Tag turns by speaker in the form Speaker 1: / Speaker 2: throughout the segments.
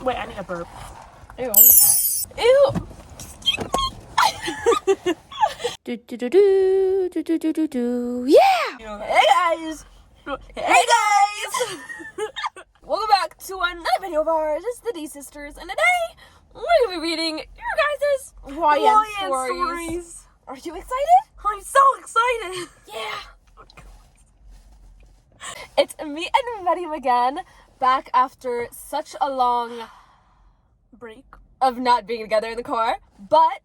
Speaker 1: Wait, I need a burp.
Speaker 2: Ew. Ew. Yeah. Hey guys. Hey guys. Welcome back to another video of ours. It's the D Sisters, and today we're gonna be reading your guys' YN stories. Are you excited?
Speaker 1: I'm so excited.
Speaker 2: Yeah. It's me and Miriam again, back after such a long
Speaker 1: Break.
Speaker 2: of not being together in the car, but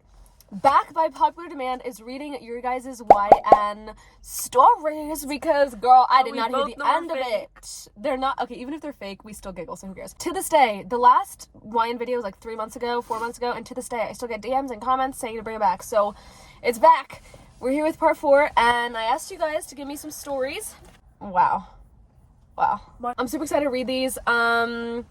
Speaker 2: back by popular demand is reading your guys' YN stories because, girl, I did not hear the end of it. They're not, okay, even if they're fake, we still giggle, so who cares? To this day, the last YN video was like 4 months ago, and to this day, I still get DMs and comments saying to bring it back, so it's back. We're here with part 4, and I asked you guys to give me some stories. Wow. I'm super excited to read these. They're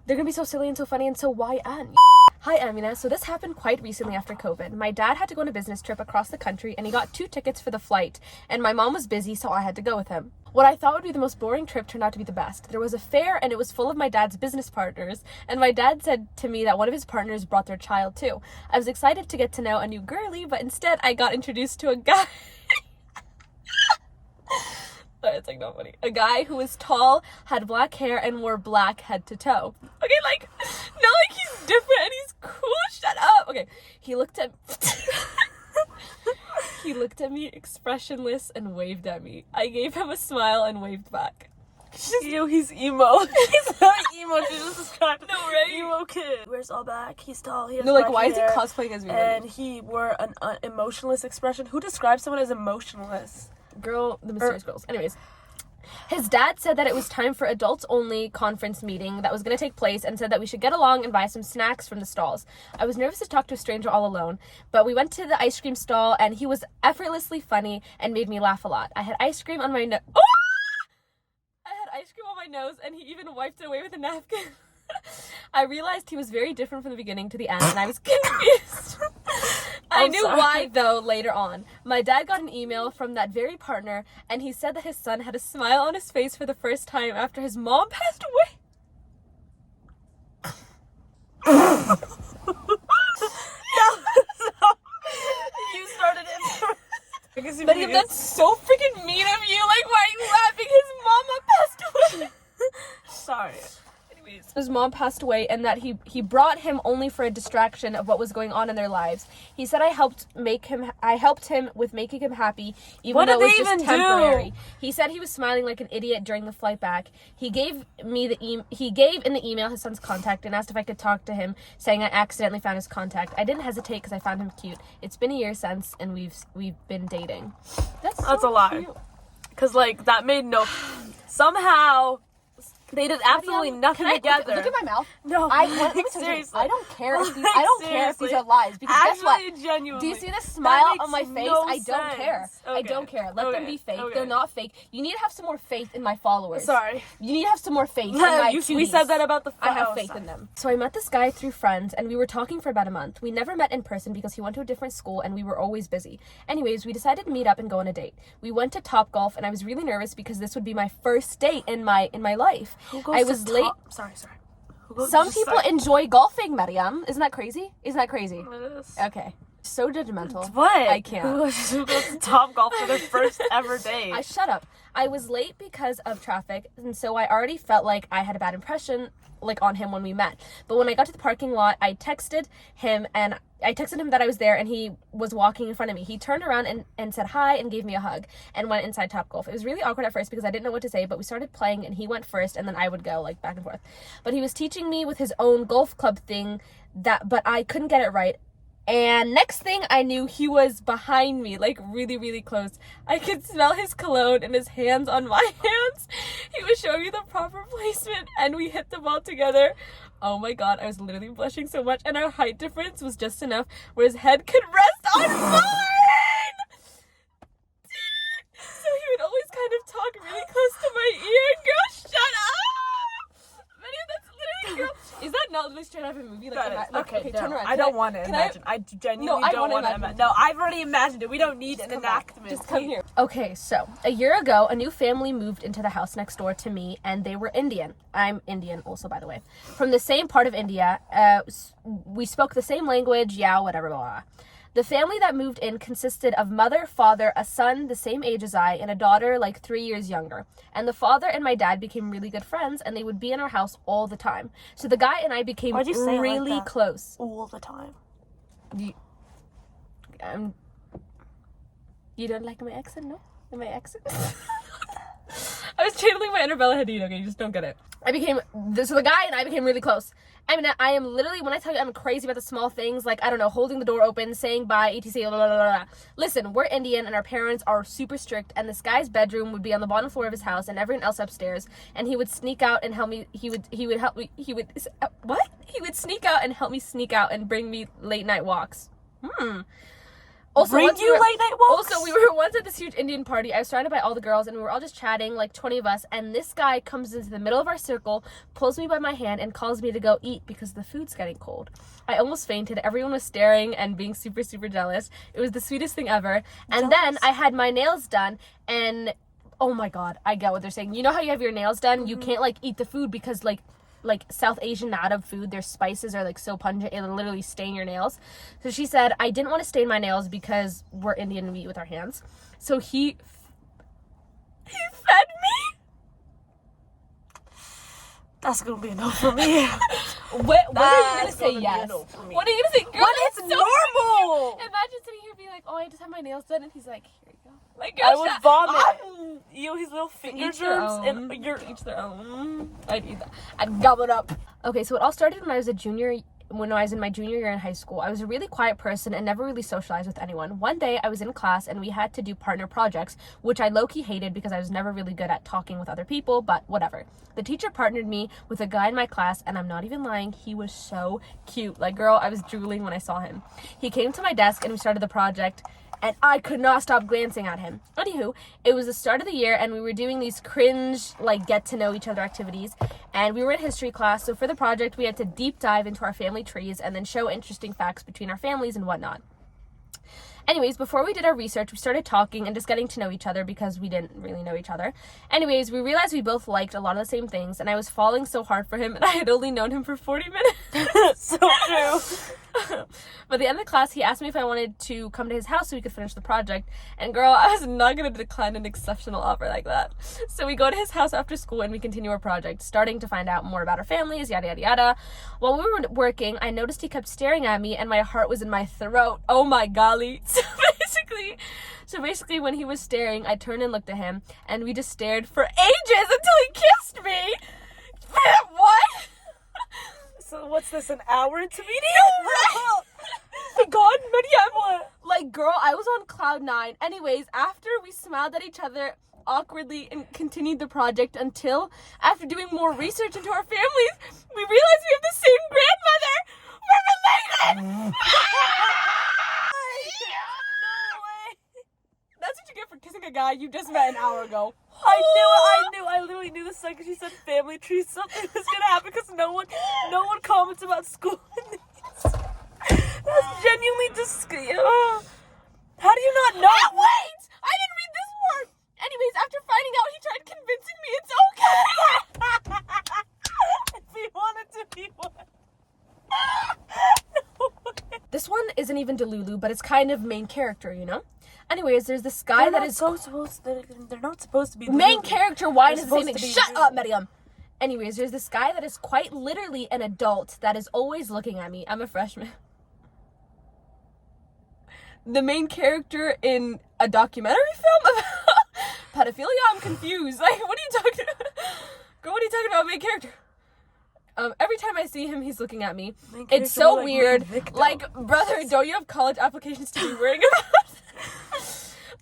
Speaker 2: gonna be so silly and so funny and so YN. Hi, Amina. So this happened quite recently after COVID. My dad had to go on a business trip across the country and he got 2 tickets for the flight, and my mom was busy, so I had to go with him. What I thought would be the most boring trip turned out to be the best. There was a fair and it was full of my dad's business partners, and my dad said to me that one of his partners brought their child too. I was excited to get to know a new girlie, but instead I got introduced to a guy. It's like not funny. A guy who was tall, had black hair, and wore black head to toe. Okay, like, not like he's different and he's cool. Shut up. Okay, he looked at me expressionless and waved at me. I gave him a smile and waved back.
Speaker 1: Ew, he's emo. He's so emo. She just described
Speaker 2: no, right?
Speaker 1: Emo kid. Wears all black. He's tall. He has
Speaker 2: no, like,
Speaker 1: black
Speaker 2: why
Speaker 1: hair,
Speaker 2: is he cosplaying as me?
Speaker 1: And he wore an emotionless expression. Who describes someone as emotionless?
Speaker 2: Girl, the mysterious girls. Anyways, his dad said that it was time for adults only conference meeting that was going to take place, and said that we should get along and buy some snacks from the stalls. I was nervous to talk to a stranger all alone, but we went to the ice cream stall and he was effortlessly funny and made me laugh a lot. I had ice cream on my nose. Oh! I had ice cream on my nose and he even wiped it away with a napkin. I realized he was very different from the beginning to the end, and I was confused. I knew why, though, later on. My dad got an email from that very partner, and he said that his son had a smile on his face for the first time after his mom passed away.
Speaker 1: You started it.
Speaker 2: But that's so freaking mean of you. Like, why are you laughing? His mama passed away.
Speaker 1: Sorry.
Speaker 2: His mom passed away, and that he brought him only for a distraction of what was going on in their lives. He said I helped him with making him happy, even though it was just temporary. He said he was smiling like an idiot during the flight back. He gave in the email his son's contact and asked if I could talk to him, saying I accidentally found his contact. I didn't hesitate because I found him cute. It's been a year since, and we've been dating. That's
Speaker 1: a lie. Because like that made no somehow. They did absolutely nothing together.
Speaker 2: Look at my mouth.
Speaker 1: No,
Speaker 2: seriously. I don't care if these are lies. Because guess what?
Speaker 1: Genuinely.
Speaker 2: Do you see the smile on my face?
Speaker 1: No
Speaker 2: I don't care.
Speaker 1: Okay.
Speaker 2: I don't care. Let them be fake. They're not fake. You need to have some more faith in my followers.
Speaker 1: Sorry.
Speaker 2: You need to have some more faith in my cuties.
Speaker 1: We said that about the
Speaker 2: I have faith in them. So I met this guy through friends, and we were talking for about a month. We never met in person because he went to a different school and we were always busy. Anyways, we decided to meet up and go on a date. We went to Topgolf, and I was really nervous because this would be my first date in my life. I was late.
Speaker 1: Sorry.
Speaker 2: Some people enjoy golfing, Mariam. Isn't that crazy? It is. Okay. So judgmental.
Speaker 1: What?
Speaker 2: I can't.
Speaker 1: Who goes to Topgolf for their first ever date?
Speaker 2: Shut up. I was late because of traffic, and so I already felt like I had a bad impression on him when we met. But when I got to the parking lot, I texted him that I was there, and he was walking in front of me. He turned around and said hi and gave me a hug and went inside Topgolf. It was really awkward at first because I didn't know what to say, but we started playing and he went first and then I would go back and forth. But he was teaching me with his own golf club thing but I couldn't get it right. And next thing I knew, he was behind me, really, really close. I could smell his cologne and his hands on my hands. He was showing me the proper placement, and we hit the ball together. Oh my god, I was literally blushing so much, and our height difference was just enough where his head could rest on mine! So he would always kind of talk really close to my ear. Girl, shut up! That's literally, girl. Is that not literally straight out of a movie?
Speaker 1: Okay,
Speaker 2: turn around.
Speaker 1: I don't want to imagine. I genuinely don't want to imagine. No, I've already imagined it. We don't need an enactment.
Speaker 2: Just come here. Okay, so a year ago, a new family moved into the house next door to me, and they were Indian. I'm Indian also, by the way. From the same part of India. We spoke the same language, whatever, blah, blah. The family that moved in consisted of mother, father, a son the same age as I, and a daughter like 3 years younger. And the father and my dad became really good friends, and they would be in our house all the time. So the guy and I became really close.
Speaker 1: All the time.
Speaker 2: You don't like my accent, no? My accent? I was channeling my inner Bella Hadid, okay? You just don't get it. So the guy and I became really close. I mean, I am literally, when I tell you I'm crazy about the small things, like, I don't know, holding the door open, saying bye, etc, blah, blah, blah, blah. Listen, we're Indian, and our parents are super strict, and this guy's bedroom would be on the bottom floor of his house, and everyone else upstairs, and he would sneak out and help me, he would sneak out and help me sneak out and bring me late night walks. Also,
Speaker 1: late night walks?
Speaker 2: Also, we were once at this huge Indian party. I was surrounded by all the girls, and we were all just chatting, like 20 of us, and this guy comes into the middle of our circle, pulls me by my hand, and calls me to go eat because the food's getting cold. I almost fainted. Everyone was staring and being super, super jealous. It was the sweetest thing ever. And then I had my nails done, and oh my god, I get what they're saying. You know how you have your nails done? Mm-hmm. You can't, like, eat the food because, like South Asian Arab food, their spices are like so pungent, it'll literally stain your nails. So she said, I didn't want to stain my nails because we're Indian and we eat with our hands. So he fed me.
Speaker 1: That's gonna be a no for me.
Speaker 2: What are you gonna say yes?
Speaker 1: No,
Speaker 2: what are you gonna say? Girl,
Speaker 1: what is so normal?
Speaker 2: Imagine sitting here being like, oh, I just have my nails done, and he's like, here you go. Like,
Speaker 1: I would vomit. His little finger germs and
Speaker 2: each their own. I'd eat that. I'd gobble it up. Okay, so it all started when I was in my junior year in high school. I was a really quiet person and never really socialized with anyone. One day I was in class and we had to do partner projects, which I low-key hated because I was never really good at talking with other people, but whatever. The teacher partnered me with a guy in my class, and I'm not even lying, he was so cute. Like, girl, I was drooling when I saw him. He came to my desk and we started the project, and I could not stop glancing at him. Anywho, it was the start of the year, and we were doing these cringe, like, get-to-know-each-other activities, and we were in history class, so for the project, we had to deep dive into our family trees and then show interesting facts between our families and whatnot. Anyways, before we did our research, we started talking and just getting to know each other because we didn't really know each other. Anyways, we realized we both liked a lot of the same things, and I was falling so hard for him, and I had only known him for 40 minutes.
Speaker 1: So true.
Speaker 2: By the end of the class, he asked me if I wanted to come to his house so we could finish the project. And girl, I was not going to decline an exceptional offer like that. So we go to his house after school and we continue our project, starting to find out more about our families, yada, yada, yada. While we were working, I noticed he kept staring at me and my heart was in my throat. Oh my golly. So basically, when he was staring, I turned and looked at him, and we just stared for ages until he kissed me. What?
Speaker 1: So what's this, an hour into meeting?
Speaker 2: Oh my god, Mariam. Like, girl, I was on cloud 9. Anyways, after we smiled at each other awkwardly and continued the project until, after doing more research into our families, we realized we have the same grandmother. We're related. That's what you get for kissing a guy you just met an hour ago.
Speaker 1: I literally knew the second she said family tree, something was gonna happen because no one comments about school in these. That's genuinely disgusting. How do you not know?
Speaker 2: Oh, wait! I didn't read this part! Anyways, after finding out, he tried convincing me it's okay!
Speaker 1: If he wanted to be one.
Speaker 2: This one isn't even delulu, but it's kind of main character, you know? Anyways, there's this guy they're
Speaker 1: not supposed to be
Speaker 2: main character. Why does it say shut up, Mariam? Anyways, there's this guy that is quite literally an adult that is always looking at me. I'm a freshman. The main character in a documentary film about pedophilia? I'm confused. Like, what are you talking about? Girl, what are you talking about, main character? Every time I see him, he's looking at me. It's so weird. Like, brother, don't you have college applications to be worrying about?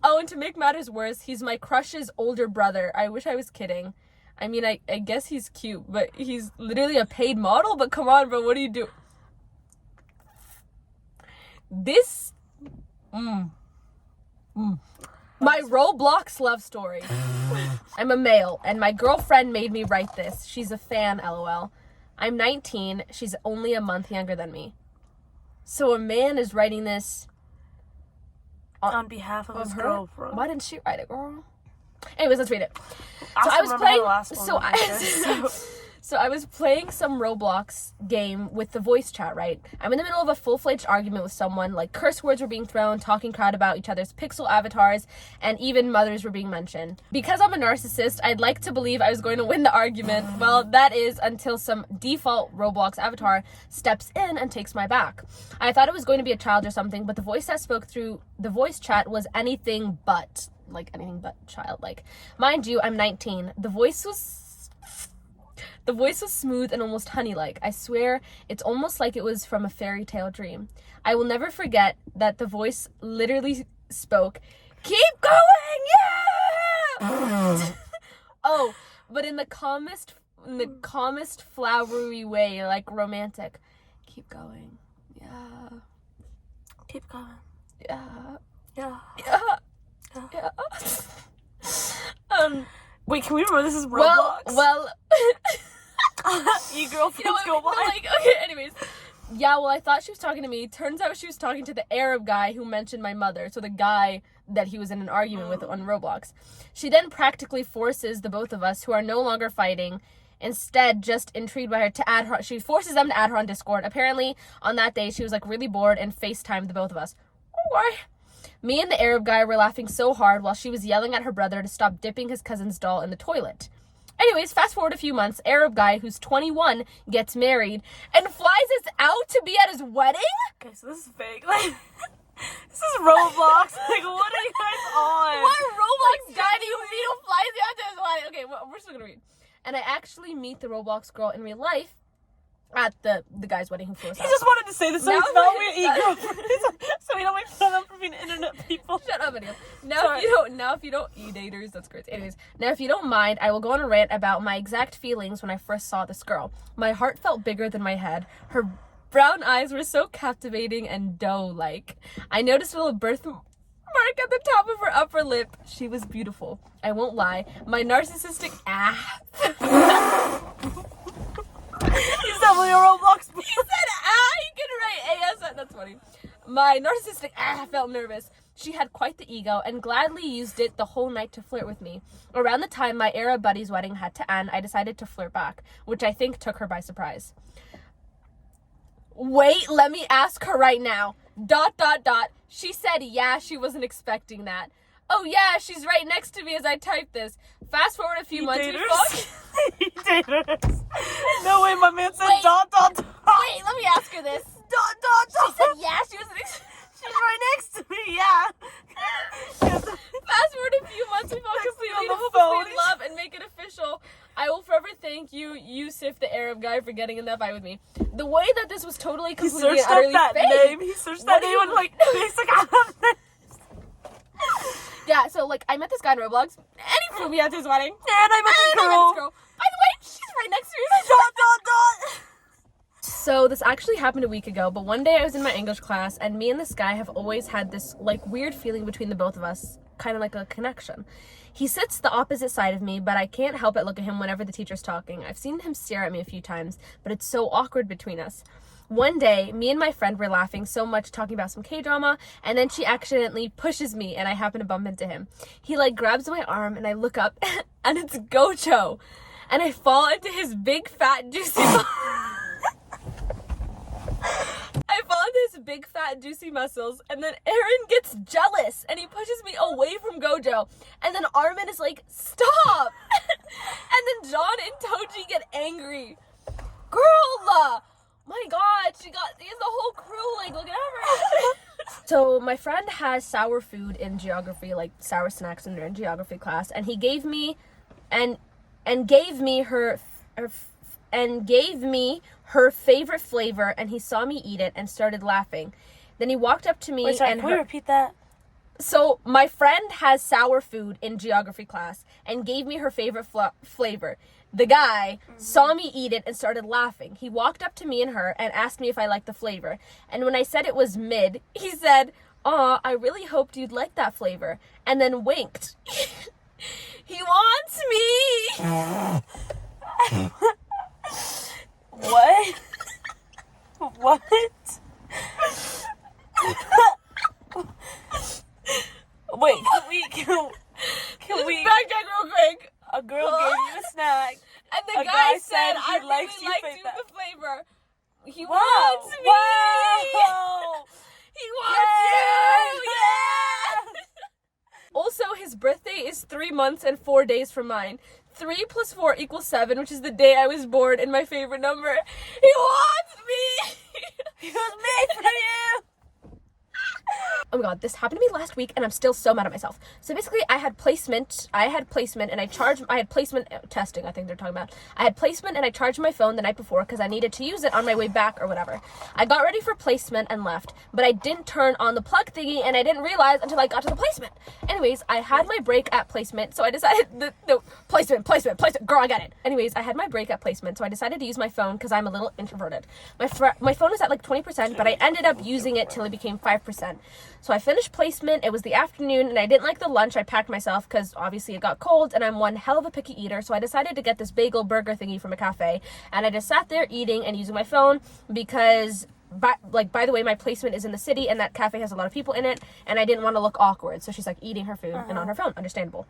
Speaker 2: Oh, and to make matters worse, he's my crush's older brother. I wish I was kidding. I mean, I guess he's cute, but he's literally a paid model. But come on, bro, what do you do? This... My Roblox love story. I'm a male, and my girlfriend made me write this. She's a fan, lol. I'm 19. She's only a month younger than me. So a man is writing this
Speaker 1: on behalf of his girlfriend.
Speaker 2: Why didn't she write it, girl? Anyways, let's read it.
Speaker 1: So I was playing.
Speaker 2: So I was playing some Roblox game with the voice chat, right? I'm in the middle of a full-fledged argument with someone, like curse words were being thrown, talking crowd about each other's pixel avatars, and even mothers were being mentioned. Because I'm a narcissist, I'd like to believe I was going to win the argument. Well, that is until some default Roblox avatar steps in and takes my back. I thought it was going to be a child or something, but the voice that spoke through the voice chat was anything but childlike. Mind you, I'm 19. The voice was smooth and almost honey-like. I swear, it's almost like it was from a fairy tale dream. I will never forget that the voice literally spoke, "Keep going, yeah!" Oh, but in the calmest, flowery way, like romantic. Keep going, yeah.
Speaker 1: Keep going.
Speaker 2: Yeah.
Speaker 1: Yeah.
Speaker 2: Yeah. Yeah.
Speaker 1: Wait, can we remember this is Roblox?
Speaker 2: Well.
Speaker 1: E-girl fans go by.
Speaker 2: Okay, anyways. Yeah, well, I thought she was talking to me. Turns out she was talking to the Arab guy who mentioned my mother. So the guy that he was in an argument with on Roblox. She then practically forces the both of us, who are no longer fighting, instead just intrigued by her, to add her. She forces them to add her on Discord. Apparently, on that day, she was like really bored and FaceTimed the both of us. Why? Me and the Arab guy were laughing so hard while she was yelling at her brother to stop dipping his cousin's doll in the toilet. Anyways, fast forward a few months, Arab guy who's 21 gets married and flies us out to be at his wedding?
Speaker 1: Okay, so this is fake. Like, this is Roblox. Like, what are you guys on?
Speaker 2: What Roblox guy do you meet who flies you out to his wedding? Okay, well, we're still gonna read. And I actually meet the Roblox girl in real life at the guy's wedding who flew us out.
Speaker 1: He just wanted to say this so he's not we're e-girl. So we don't make fun of them for being internet people.
Speaker 2: Shut up, video. Now if you don't e-daters, that's great. Anyways, now if you don't mind, I will go on a rant about my exact feelings when I first saw this girl. My heart felt bigger than my head. Her brown eyes were so captivating and doe-like. I noticed a little birthmark at the top of her upper lip. She was beautiful. I won't lie. My narcissistic
Speaker 1: He's definitely a Roblox.
Speaker 2: He said he can write AS. That's funny. My narcissistic felt nervous. She had quite the ego and gladly used it the whole night to flirt with me. Around the time my Arab buddy's wedding had to end, I decided to flirt back, which I think took her by surprise. Wait, let me ask her right now. ... She said yeah, she wasn't expecting that. Oh yeah, she's right next to me as I type this. Fast forward a few months.
Speaker 1: Daters. No way, my man said ...
Speaker 2: Wait, let me ask her this. She said yeah, she wasn't
Speaker 1: she's right next to me, yeah.
Speaker 2: Fast forward a few months, we fall completely in love and make it official. I will forever thank you, Yusuf, the Arab guy, for getting in that fight with me. The way that this was totally completely and utterly fake.
Speaker 1: He searched that name and like, he's like, I have this.
Speaker 2: Yeah, so like I met this guy in Roblox, and he flew me out to his wedding.
Speaker 1: And I met this girl.
Speaker 2: By the way, she's right next to me. ... So this actually happened a week ago, but one day I was in my English class, and me and this guy have always had this like weird feeling between the both of us, kind of like a connection. He sits the opposite side of me, but I can't help but look at him whenever the teacher's talking. I've seen him stare at me a few times, but it's so awkward between us. One day, me and my friend were laughing so much talking about some K-drama, and then she accidentally pushes me, and I happen to bump into him. He like grabs my arm, and I look up, and it's Gojo, and I fall into his big fat juicy muscles, and then Aaron gets jealous, and he pushes me away from Gojo, and then Armin is like, stop! And then John and Toji get angry. Girl! My God, he has the whole crew, like, looking at her. So my friend has sour food in geography, like sour snacks when they're in geography class, and he gave me her favorite flavor, and he saw me eat it and started laughing. Then he walked up to me.
Speaker 1: Wait, sorry,
Speaker 2: and
Speaker 1: can we repeat that?
Speaker 2: So my friend has sour food in geography class and gave me her favorite flavor. The guy saw me eat it and started laughing. He walked up to me and her and asked me if I liked the flavor. And when I said it was mid, he said, "Aw, I really hoped you'd like that flavor." And then winked. He wants me!
Speaker 1: What? What? Wait, can we
Speaker 2: backtrack real quick?
Speaker 1: A girl gave you a snack.
Speaker 2: And the
Speaker 1: A
Speaker 2: guy said,
Speaker 1: he
Speaker 2: I really
Speaker 1: likes
Speaker 2: liked
Speaker 1: you
Speaker 2: the flavor. He
Speaker 1: Wow.
Speaker 2: wants me.
Speaker 1: Wow.
Speaker 2: He wants you. Yeah. Also, his birthday is 3 months and 4 days from mine. 3 + 4 = 7, which is the day I was born, and my favorite number. He wants me.
Speaker 1: He was made for you.
Speaker 2: Oh my god, this happened to me last week and I'm still so mad at myself. So basically I had placement and I had placement testing, I think they're talking about. I had placement and I charged my phone the night before because I needed to use it on my way back or whatever. I got ready for placement and left, but I didn't turn on the plug thingy and I didn't realize until I got to the placement. Anyways, I had my break at placement, so I decided, placement, girl, I got it. Anyways, I had my break at placement, so I decided to use my phone because I'm a little introverted. My phone is at like 20%, but I ended up using it till it became 5%. So I finished placement, it was the afternoon, and I didn't like the lunch I packed myself because obviously it got cold, and I'm one hell of a picky eater, so I decided to get this bagel burger thingy from a cafe, and I just sat there eating and using my phone because, by the way, my placement is in the city, and that cafe has a lot of people in it, and I didn't want to look awkward, so she's like eating her food and on her phone, understandable.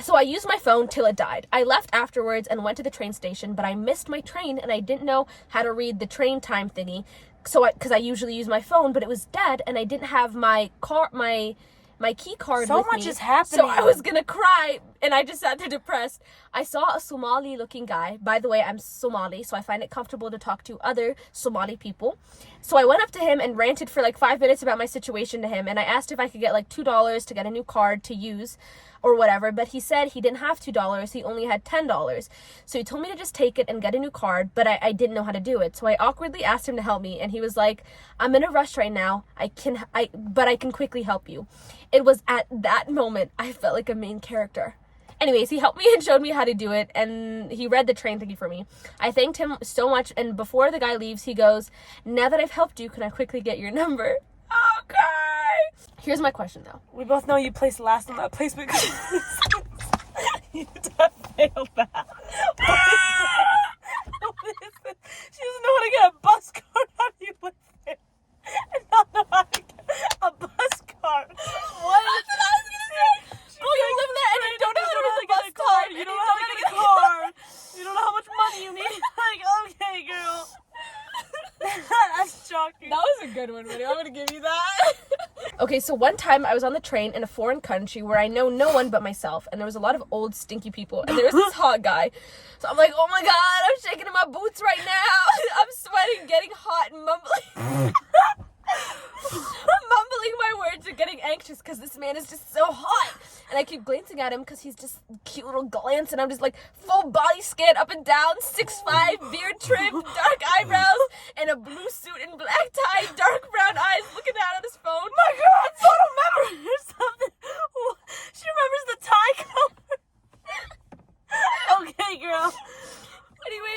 Speaker 2: So I used my phone till it died. I left afterwards and went to the train station, but I missed my train, and I didn't know how to read the train time thingy. So because I usually use my phone, but it was dead, and I didn't have my key card
Speaker 1: so
Speaker 2: with me.
Speaker 1: much is happening.
Speaker 2: So I was gonna cry, and I just sat there depressed. I saw a Somali-looking guy. By the way, I'm Somali, so I find it comfortable to talk to other Somali people. So I went up to him and ranted for like 5 minutes about my situation to him, and I asked if I could get like $2 to get a new card to use or whatever, but he said he didn't have $2, he only had $10. So he told me to just take it and get a new card, but I didn't know how to do it. So I awkwardly asked him to help me, and he was like, I'm in a rush right now, but I can quickly help you. It was at that moment I felt like a main character. Anyways, he helped me and showed me how to do it, and he read the train thingy for me. I thanked him so much, and before the guy leaves, he goes, now that I've helped you, can I quickly get your number? Okay. Here's my question, though.
Speaker 1: We both know you placed last on that placement because you failed that. What is this? She doesn't know how to get a bus card. How do you live there and not know how to get a bus card? What?
Speaker 2: That's what I was gonna say. Oh, you live there and you don't know how to get a bus card.
Speaker 1: You don't know how to get a card. You don't know how much money you need. Like, okay, girl. That's shocking.
Speaker 2: That was a good one, buddy. I'm gonna give you that. Okay, so one time I was on the train in a foreign country where I know no one but myself, and there was a lot of old stinky people, and there was this hot guy. So I'm like, oh my god, I'm shaking in my boots right now. I'm sweating, getting hot, and mumbling. I'm mumbling my words and getting anxious because this man is just so hot. And I keep glancing at him because he's just cute little glance, and I'm just like full body scan up and down, 6'5", beard trim, dark eyebrows, and a blue suit and black tie, dark brown eyes, looking down at his phone.
Speaker 1: My god, so I don't remember something. She remembers the tie color. Okay, girl.
Speaker 2: Anyway,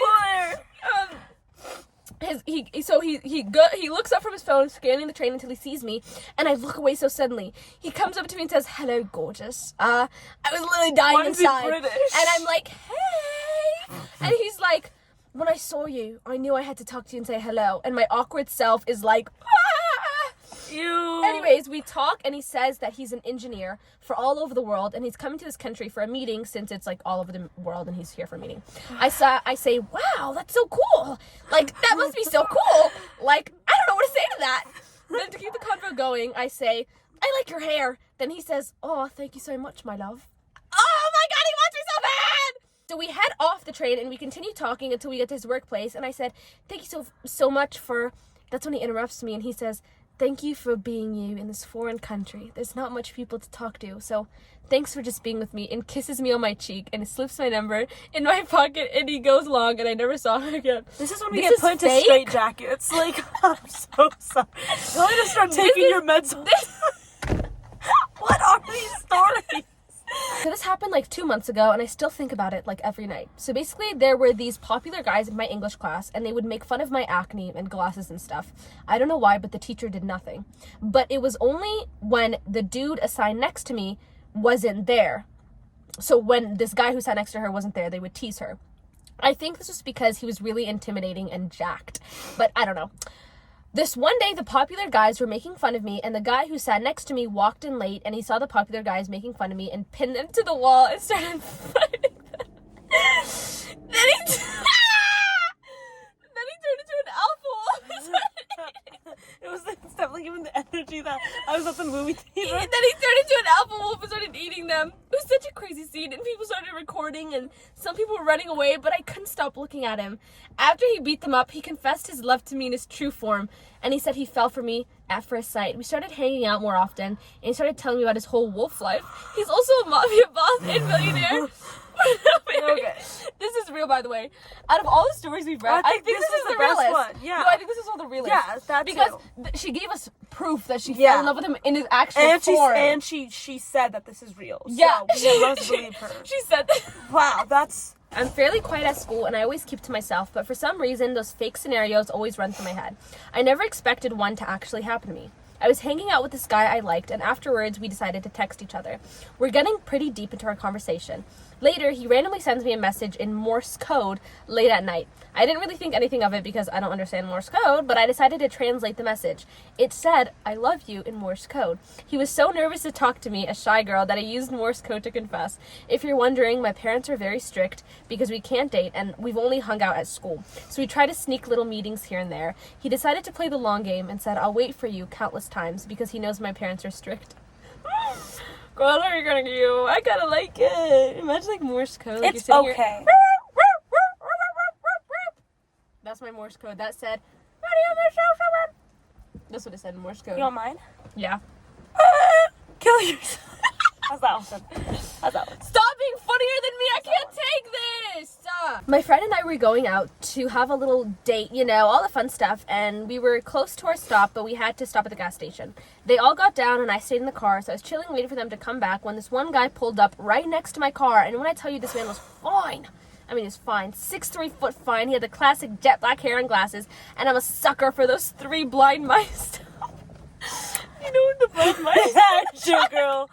Speaker 2: he looks up from his phone, scanning the train until he sees me, and I look away so suddenly. He comes up to me and says, "Hello, gorgeous." I was literally dying inside, and I'm like, "Hey," and he's like, "When I saw you, I knew I had to talk to you and say hello," and my awkward self is like, "Ah!"
Speaker 1: Ew.
Speaker 2: Anyways, we talk, and he says that he's an engineer for all over the world, and he's coming to this country for a meeting since it's like all over the world, and he's here for a meeting. I say, wow, that's so cool. Like, that must be so cool. Like, I don't know what to say to that. Then to keep the convo going, I say, I like your hair. Then he says, oh, thank you so much, my love. Oh my god, he wants me so bad! So we head off the train, and we continue talking until we get to his workplace, and I said, thank you so much for... That's when he interrupts me, and he says, thank you for being you in this foreign country. There's not much people to talk to, so thanks for just being with me, and kisses me on my cheek, and slips my number in my pocket, and he goes long, and I never saw him again.
Speaker 1: This is when we get put into straight jackets. Like, I'm so sorry. You're going to start taking your meds. What are these stories?
Speaker 2: So this happened like 2 months ago, and I still think about it like every night. So basically there were these popular guys in my English class, and they would make fun of my acne and glasses and stuff. I don't know why, but the teacher did nothing. But it was only when the dude assigned next to me wasn't there. So when this guy who sat next to her wasn't there, they would tease her. I think this was because he was really intimidating and jacked, but I don't know. This one day, the popular guys were making fun of me, and the guy who sat next to me walked in late, and he saw the popular guys making fun of me and pinned them to the wall and started fighting them. Then he turned into an alpha wolf.
Speaker 1: It's definitely given the energy that I was at the movie theater.
Speaker 2: And then he turned into an alpha wolf and started eating them. It was such a crazy scene, and people started recording, and some people were running away, but I couldn't stop looking at him. After he beat them up, he confessed his love to me in his true form, and he said he fell for me at first sight. We started hanging out more often, and he started telling me about his whole wolf life. He's also a Mafia boss and millionaire. Okay. This is real, by the way. Out of all the stories we've read, I think this is the
Speaker 1: best
Speaker 2: realest
Speaker 1: one. Yeah.
Speaker 2: No, I think this is all the realest.
Speaker 1: Yeah, that
Speaker 2: because
Speaker 1: too.
Speaker 2: she gave us proof that she fell in love with him in his actual form.
Speaker 1: And she said that this is real.
Speaker 2: Yeah,
Speaker 1: so we must believe her.
Speaker 2: She said that.
Speaker 1: Wow, that's.
Speaker 2: I'm fairly quiet at school, and I always keep to myself, but for some reason, those fake scenarios always run through my head. I never expected one to actually happen to me. I was hanging out with this guy I liked, and afterwards, we decided to text each other. We're getting pretty deep into our conversation. Later, he randomly sends me a message in Morse code late at night. I didn't really think anything of it because I don't understand Morse code, but I decided to translate the message. It said, "I love you" in Morse code. He was so nervous to talk to me, a shy girl, that I used Morse code to confess. If you're wondering, my parents are very strict because we can't date and we've only hung out at school. So we try to sneak little meetings here and there. He decided to play the long game and said, "I'll wait for you" countless times because he knows my parents are strict. Girl, what are you gonna do? I kinda like it. Imagine like Morse code. Like
Speaker 1: It's
Speaker 2: you're
Speaker 1: okay.
Speaker 2: Here. That's my Morse code. That said, that's what it said in Morse code.
Speaker 1: You don't mind?
Speaker 2: Yeah.
Speaker 1: Kill yourself. How's that one? How's that one?
Speaker 2: Stop being funnier than me. I can't take this. My friend and I were going out to have a little date, you know, all the fun stuff, and we were close to our stop, but we had to stop at the gas station. They all got down, and I stayed in the car, so I was chilling, waiting for them to come back, when this one guy pulled up right next to my car, and when I tell you this man was fine, I mean, he's fine. 6'3" foot fine. He had the classic jet black hair and glasses, and I'm a sucker for those 3 blind mice. You know what the blind mice are?
Speaker 1: Sure, girl.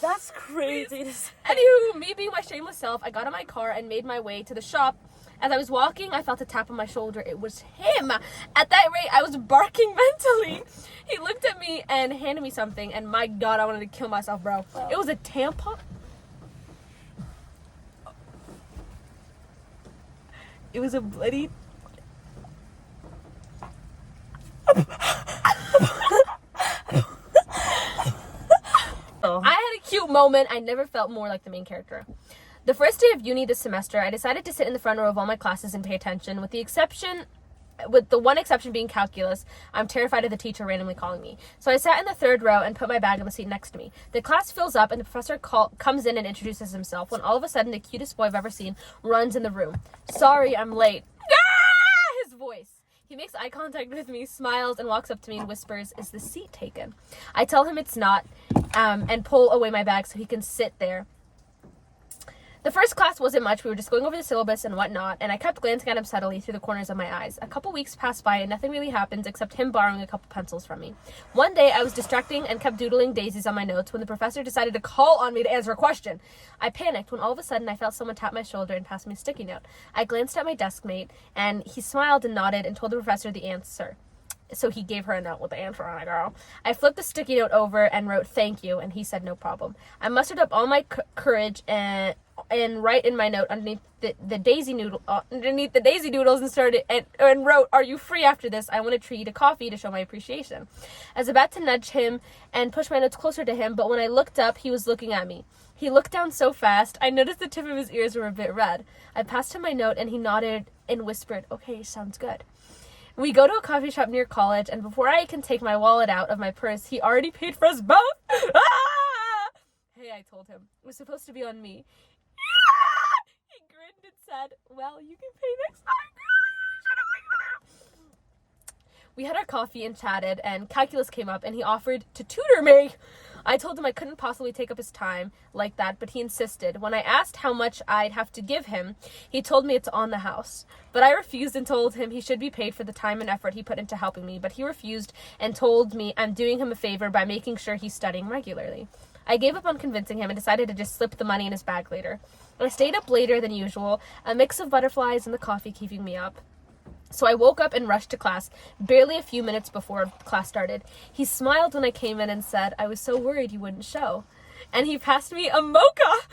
Speaker 1: That's crazy to say.
Speaker 2: Anywho, me being my shameless self, I got in my car and made my way to the shop. As I was walking, I felt a tap on my shoulder. It was him. At that rate, I was barking mentally. He looked at me and handed me something, and my God, I wanted to kill myself, bro.
Speaker 1: Oh.
Speaker 2: It was a tampon. It was a bloody... I had a cute moment. I never felt more like the main character. The first day of uni this semester, I decided to sit in the front row of all my classes and pay attention, with the one exception being calculus. I'm terrified of the teacher randomly calling me. So I sat in the 3rd row and put my bag on the seat next to me. The class fills up and the professor comes in and introduces himself, when all of a sudden the cutest boy I've ever seen runs in the room. "Sorry, I'm late." Ah! His voice. He makes eye contact with me, smiles, and walks up to me and whispers, "Is the seat taken?" I tell him it's not, and pull away my bag so he can sit there. The first class wasn't much. We were just going over the syllabus and whatnot, and I kept glancing at him subtly through the corners of my eyes. A couple weeks passed by and nothing really happens except him borrowing a couple pencils from me. One day I was distracting and kept doodling daisies on my notes when the professor decided to call on me to answer a question. I panicked when all of a sudden I felt someone tap my shoulder and pass me a sticky note. I glanced at my desk mate, and he smiled and nodded and told the professor the answer. So he gave her a note with the answer on it, girl. I flipped the sticky note over and wrote "thank you," and he said no problem. I mustered up all my courage and write in my note underneath the daisy doodles and started and wrote, "Are you free after this? I want to treat a coffee to show my appreciation." I was about to nudge him and push my notes closer to him, but when I looked up, he was looking at me. He looked down so fast, I noticed the tip of his ears were a bit red. I passed him my note and he nodded and whispered, "Okay, sounds good." We go to a coffee shop near college, and before I can take my wallet out of my purse, he already paid for us both. Ah! Hey, I told him. It was supposed to be on me. He grinned and said, "Well, you can pay next time, girl. We had our coffee and chatted, and calculus came up, and he offered to tutor me. I told him I couldn't possibly take up his time like that, but he insisted. When I asked how much I'd have to give him, he told me it's on the house. But I refused and told him he should be paid for the time and effort he put into helping me, but he refused and told me I'm doing him a favor by making sure he's studying regularly. I gave up on convincing him and decided to just slip the money in his bag later. I stayed up later than usual, a mix of butterflies and the coffee keeping me up. So I woke up and rushed to class, barely a few minutes before class started. He smiled when I came in and said, I was so worried you wouldn't show. And he passed me a mocha.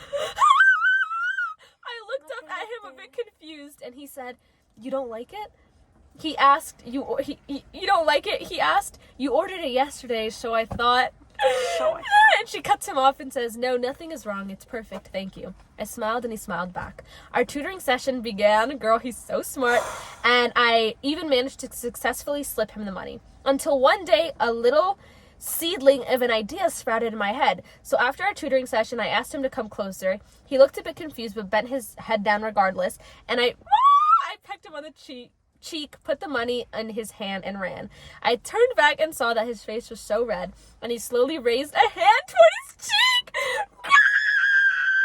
Speaker 2: I looked up at him a bit confused, and he said, you don't like it? He asked, you don't like it? He asked, you ordered it yesterday, so I thought... And she cuts him off and says, no, nothing is wrong. It's perfect. Thank you. I smiled and he smiled back. Our tutoring session began. Girl, he's so smart. And I even managed to successfully slip him the money. Until one day, a little seedling of an idea sprouted in my head. So after our tutoring session, I asked him to come closer. He looked a bit confused but bent his head down regardless. And I pecked him on the cheek, put the money in his hand, and ran. I turned back and saw that his face was so red, and he slowly raised a hand toward his cheek.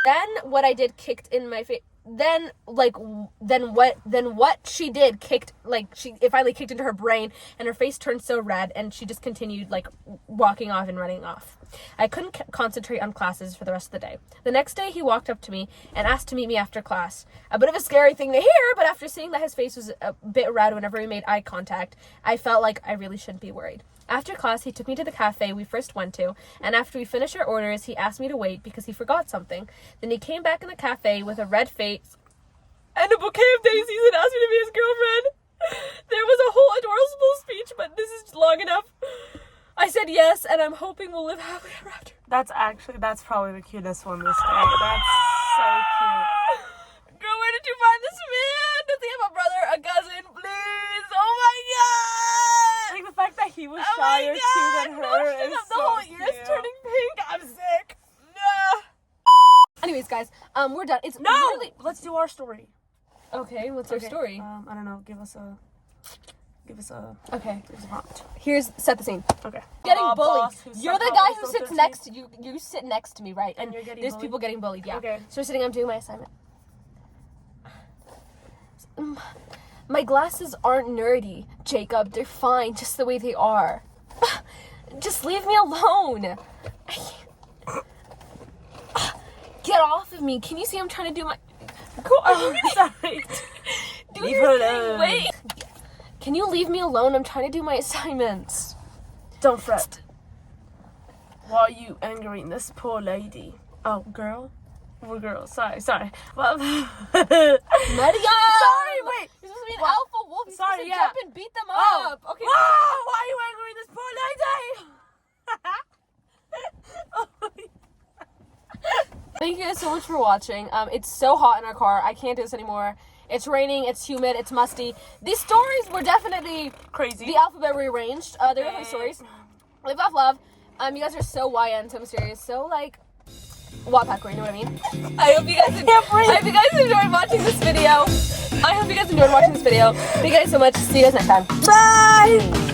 Speaker 2: Then what I did kicked in my face. Then what she did kicked, it finally kicked into her brain, and her face turned so red, and she just continued walking off and running off. I couldn't concentrate on classes for the rest of the day. The next day, he walked up to me and asked to meet me after class. A bit of a scary thing to hear, but after seeing that his face was a bit red whenever we made eye contact, I felt like I really shouldn't be worried. After class, he took me to the cafe we first went to, and after we finished our orders, he asked me to wait because he forgot something. Then he came back in the cafe with a red face and a bouquet of daisies and asked me to be his girlfriend. There was a whole adorable speech, but this is long enough. I said yes, and I'm hoping we'll live happily ever after.
Speaker 1: That's probably the cutest one this day. That's so cute.
Speaker 2: Girl, where did you find this man? Does he have a brother, a cousin? Please. Oh my god.
Speaker 1: Like the fact that he was shyer too than her is
Speaker 2: the
Speaker 1: so
Speaker 2: whole
Speaker 1: cute.
Speaker 2: ears turning pink. I'm sick. No. Anyways, guys, we're done. It's literally...
Speaker 1: Let's do our story.
Speaker 2: Okay, what's our story?
Speaker 1: I don't know. Give us a
Speaker 2: Okay.
Speaker 1: prompt.
Speaker 2: Set the scene.
Speaker 1: Okay.
Speaker 2: Getting bullied.
Speaker 1: Boss,
Speaker 2: You're the guy who sits next to you. You sit next to me, right?
Speaker 1: And you're getting
Speaker 2: there's
Speaker 1: bullied?
Speaker 2: people getting bullied. Yeah.
Speaker 1: Okay.
Speaker 2: So we're sitting. I'm doing my assignment. My glasses aren't nerdy, Jacob. They're fine, just the way they are. Just leave me alone. Get off of me. Can you see I'm trying to do my...
Speaker 1: Sorry.
Speaker 2: Leave her alone. Wait. Can you leave me alone? I'm trying to do my assignments.
Speaker 1: Don't fret. Why are you angering this poor lady? Oh, girl? We're girls. Sorry. Well,
Speaker 2: Media!
Speaker 1: Sorry, wait.
Speaker 2: You're supposed to be an alpha wolf. You're supposed to
Speaker 1: yeah.
Speaker 2: jump and beat them up. Okay.
Speaker 1: Whoa! Why are you angering this poor lady?
Speaker 2: Thank you guys so much for watching. It's so hot in our car. I can't do this anymore. It's raining, it's humid, it's musty. These stories were definitely
Speaker 1: crazy.
Speaker 2: The alphabet rearranged. They're definitely stories. Live off love. You guys are so YN, so mysterious, so wattpad, you know what I mean? I hope you guys enjoyed watching this video. Thank you guys so much. See you guys next time. Bye!